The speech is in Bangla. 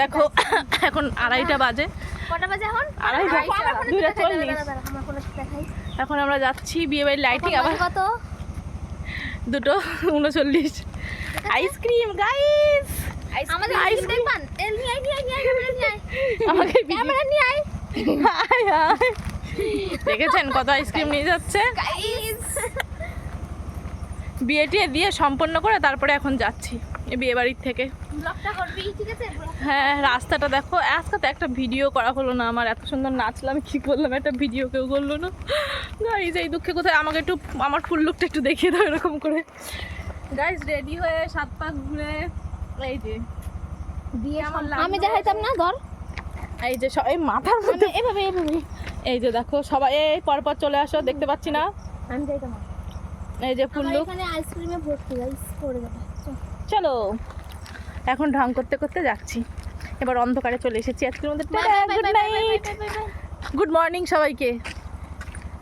দেখো এখন 2:30টা বাজে। কটা বাজে এখন? 2:30। এখন আমরা যাচ্ছি বিয়ে বাড়ির লাইটিং। আবার কত? 2:39। আইসক্রিম গাইস, আমাদের আইসক্রিম পান নিয়ে আয় আমাকে ক্যামেরা নিয়ে আয় হাই হাই, দেখেছেন কত আইসক্রিম নিয়ে যাচ্ছে। গাইস বিয়েটি দিয়ে সম্পন্ন করে তারপরে এখন যাচ্ছি এই বিয়ে বাড়ির থেকে। ব্লগটা করবি ঠিক আছে? হ্যাঁ, রাস্তাটা দেখো। আজকে তো একটা ভিডিও করা হলো না আমার, এত সুন্দর নাচলাম, কি করলাম, একটা ভিডিও কেউ করলো না। গাইজ এই দুঃখে কোথায়, আমাকে একটু আমার ফুল লুকটা একটু দেখিয়ে দাও এরকম করে। গাইজ রেডি হয়ে 7 পাক ঘুরে এই যে বিয়ে আমার আমি দেখাইতাম না, ধর এই যে সবাই মাথার মধ্যে এভাবে এই যে দেখো সবাই এই পরপর চলে আসো, দেখতে পাচ্ছি না। আমি যাইতাম না। এই যে ফুল লুক। এখানে আইসক্রিমে ভর্তি গাইস, পড়ে যাবে। চলো এখন ঢং করতে করতে যাচ্ছি। এবার অন্ধকারে চলে এসেছি আজকের মধ্যে। গুড নাইট, গুড মর্নিং সবাইকে।